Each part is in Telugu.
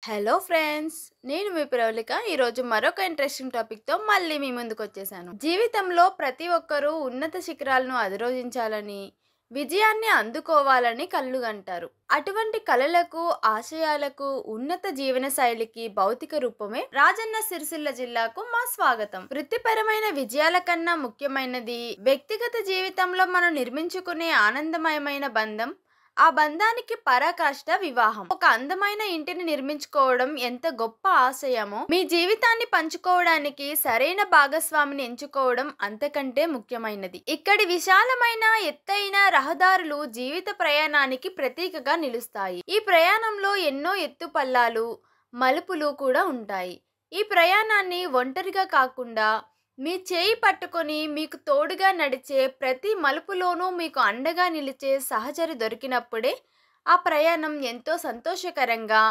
హలో ఫ్రెండ్స్, నేను మీ ప్రవళిక. ఈరోజు మరొక ఇంట్రెస్టింగ్ టాపిక్తో మళ్ళీ మీ ముందుకు వచ్చేసాను. జీవితంలో ప్రతి ఒక్కరూ ఉన్నత శిఖరాలను అధిరోహించాలని, విజయాన్ని అందుకోవాలని కలలుగంటారు. అటువంటి కలలకు, ఆశయాలకు, ఉన్నత జీవన శైలికి భౌతిక రూపమే రాజన్న సిరిసిల్ల జిల్లాకు మా స్వాగతం. వృత్తిపరమైన విజయాల కన్నా ముఖ్యమైనది వ్యక్తిగత జీవితంలో మనం నిర్మించుకునే ఆనందమయమైన బంధం. ఆ బంధానికి పరాకాష్ట వివాహం. ఒక అందమైన ఇంటిని నిర్మించుకోవడం ఎంత గొప్ప ఆశయమో, మీ జీవితాన్ని పంచుకోవడానికి సరైన భాగస్వామిని ఎంచుకోవడం అంతకంటే ముఖ్యమైనది. ఇక్కడి విశాలమైన ఎత్తైన రహదారులు జీవిత ప్రయాణానికి ప్రతీకగా నిలుస్తాయి. ఈ ప్రయాణంలో ఎన్నో ఎత్తుపల్లాలు, మలుపులు కూడా ఉంటాయి. ఈ ప్రయాణాన్ని ఒంటరిగా కాకుండా మీ చేయి పట్టుకొని మీకు తోడుగా నడిచే ప్రతి మలుపులోనూ మీకు అండగా నిలిచే సహచరి దొరికినప్పుడే ఆ ప్రయాణం ఎంతో సంతోషకరంగా,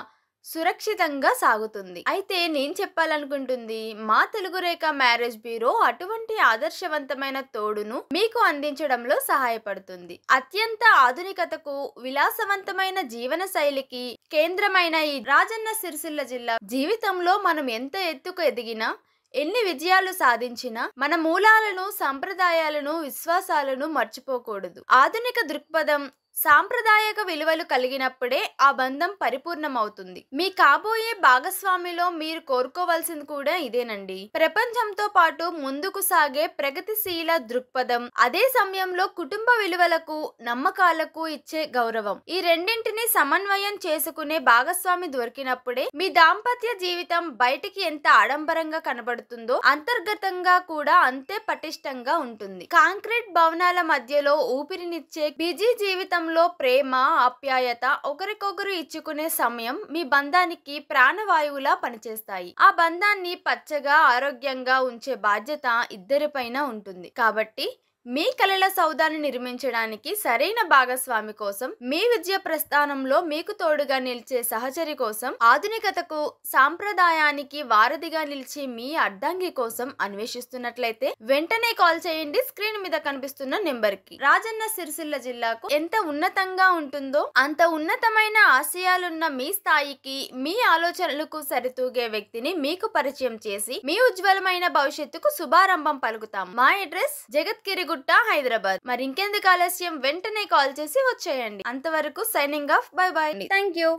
సురక్షితంగా సాగుతుంది. అయితే నేను చెప్పాలనుకుంటుంది, మా తెలుగు రేఖ మ్యారేజ్ బ్యూరో అటువంటి ఆదర్శవంతమైన తోడును మీకు అందించడంలో సహాయపడుతుంది. అత్యంత ఆధునికతకు, విలాసవంతమైన జీవన శైలికి కేంద్రమైన ఈ రాజన్న సిరిసిల్ల జిల్లా జీవితంలో మనం ఎంత ఎత్తుకు ఎదిగినా, ఎన్ని విజయాలు సాధించినా మన మూలాలను, సంప్రదాయాలను, విశ్వాసాలను మర్చిపోకూడదు. ఆధునిక దృక్పథం, సాంప్రదాయక విలువలు కలిగినప్పుడే ఆ బంధం పరిపూర్ణమవుతుంది. మీ కాబోయే భాగస్వామిలో మీరు కోరుకోవాల్సింది కూడా ఇదేనండి. ప్రపంచంతో పాటు ముందుకు సాగే ప్రగతిశీల దృక్పథం, అదే సమయంలో కుటుంబ విలువలకు, నమ్మకాలకు ఇచ్చే గౌరవం. ఈ రెండింటిని సమన్వయం చేసుకునే భాగస్వామి దొరికినప్పుడే మీ దాంపత్య జీవితం బయటికి ఎంత ఆడంబరంగా కనబడుతుందో అంతర్గతంగా కూడా అంతే పటిష్టంగా ఉంటుంది. కాంక్రీట్ భవనాల మధ్యలో ఊపిరినిచ్చే బిజీ జీవితం ప్రేమ, ఆప్యాయత, ఒకరికొకరు ఇచ్చుకునే సమయం మీ బంధానికి ప్రాణవాయువులా పనిచేస్తాయి. ఆ బంధాన్ని పచ్చగా, ఆరోగ్యంగా ఉంచే బాధ్యత ఇద్దరిపైన ఉంటుంది. కాబట్టి మీ కలల సౌధాన్ని నిర్మించడానికి సరైన భాగస్వామి కోసం, మీ విద్య ప్రస్థానంలో మీకు తోడుగా నిలిచే సహచరి కోసం, ఆధునికతకు, సాంప్రదాయానికి వారధిగా నిలిచి మీ అర్ధాంగి కోసం అన్వేషిస్తున్నట్లయితే వెంటనే కాల్ చేయండి స్క్రీన్ మీద కనిపిస్తున్న నెంబర్ కి. రాజన్న సిరిసిల్ల జిల్లాకు ఎంత ఉన్నతంగా ఉంటుందో అంత ఉన్నతమైన ఆశయాలున్న మీ స్థాయికి, మీ ఆలోచనలకు సరితూగే వ్యక్తిని మీకు పరిచయం చేసి మీ ఉజ్వలమైన భవిష్యత్తుకు శుభారంభం పలుకుతాం. మా అడ్రస్ జగత్గిరి, హైదరాబాద్. మరి ఇంకెందుకు ఆలస్యం, వెంటనే కాల్ చేసి వచ్చేయండి. అంతవరకు signing off. By by. Thank you.